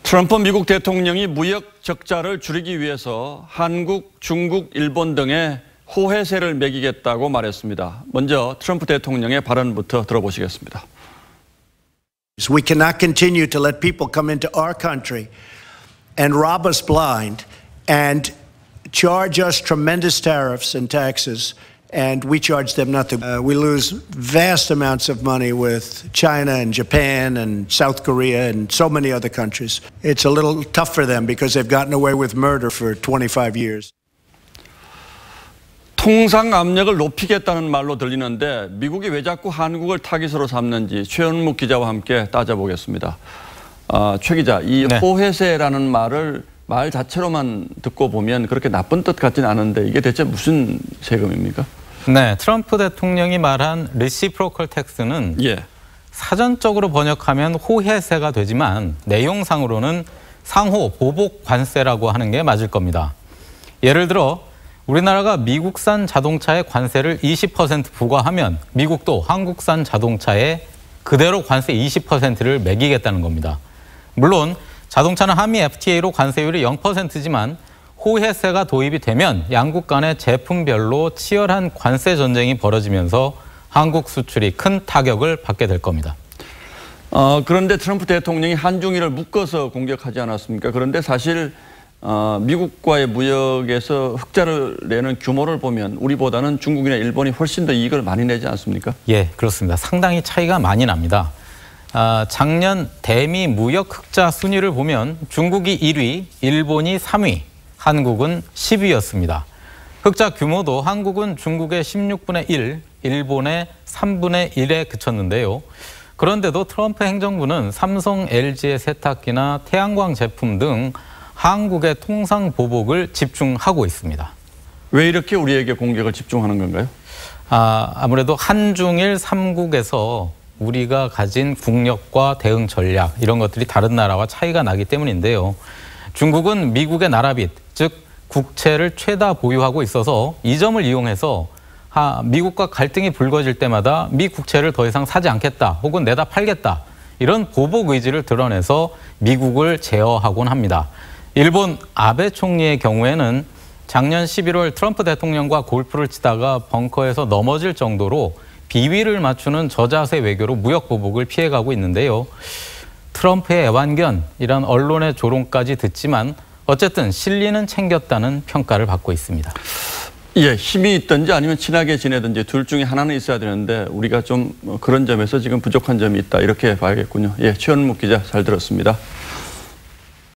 트럼프 미국 대통령이 무역 적자를 줄이기 위해서 한국, 중국, 일본 등에 호혜세를 매기겠다고 말했습니다. 먼저 트럼프 대통령의 발언부터 들어보시겠습니다. We cannot continue to let people come into our country and rob us blind and charge us tremendous tariffs and taxes, and we charge them nothing. We lose vast amounts of money with China and Japan and South Korea and so many other countries. It's a little tough for them because they've gotten away with murder for 25 years. 통상 압력을 높이겠다는 말로 들리는데 미국이 왜 자꾸 한국을 타깃으로 삼는지 최현묵 기자와 함께 따져보겠습니다. 최 기자, 이 호혜세라는 말 자체로만 듣고 보면 그렇게 나쁜 뜻 같지는 않은데 이게 대체 무슨 세금입니까? 네, 트럼프 대통령이 말한 리시프로컬 텍스는 사전적으로 번역하면 호혜세가 되지만 내용상으로는 상호 보복 관세라고 하는 게 맞을 겁니다. 예를 들어 우리나라가 미국산 자동차에 관세를 20% 부과하면 미국도 한국산 자동차에 그대로 관세 20%를 매기겠다는 겁니다. 물론 자동차는 한미 FTA로 관세율이 0%지만 호혜세가 도입이 되면 양국 간의 제품별로 치열한 관세 전쟁이 벌어지면서 한국 수출이 큰 타격을 받게 될 겁니다. 그런데 트럼프 대통령이 한중일을 묶어서 공격하지 않았습니까? 그런데 사실 미국과의 무역에서 흑자를 내는 규모를 보면 우리보다는 중국이나 일본이 훨씬 더 이익을 많이 내지 않습니까? 예, 그렇습니다. 상당히 차이가 많이 납니다. 작년 대미 무역 흑자 순위를 보면 중국이 1위, 일본이 3위, 한국은 10위였습니다. 흑자 규모도 한국은 중국의 16분의 1, 일본의 3분의 1에 그쳤는데요. 그런데도 트럼프 행정부는 삼성, LG의 세탁기나 태양광 제품 등 한국의 통상 보복을 집중하고 있습니다. 왜 이렇게 우리에게 공격을 집중하는 건가요? 아무래도 한중일 3국에서 우리가 가진 국력과 대응 전략 이런 것들이 다른 나라와 차이가 나기 때문인데요. 중국은 미국의 나라빚, 즉 국채를 최다 보유하고 있어서 이 점을 이용해서 미국과 갈등이 불거질 때마다 미 국채를 더 이상 사지 않겠다 혹은 내다 팔겠다 이런 보복 의지를 드러내서 미국을 제어하곤 합니다. 일본 아베 총리의 경우에는 작년 11월 트럼프 대통령과 골프를 치다가 벙커에서 넘어질 정도로 비위를 맞추는 저자세 외교로 무역 보복을 피해가고 있는데요. 트럼프의 애완견, 이런 언론의 조롱까지 듣지만 어쨌든 실리는 챙겼다는 평가를 받고 있습니다. 예, 힘이 있든지 아니면 친하게 지내든지 둘 중에 하나는 있어야 되는데 우리가 좀 그런 점에서 지금 부족한 점이 있다 이렇게 봐야겠군요. 예, 최현묵 기자 잘 들었습니다.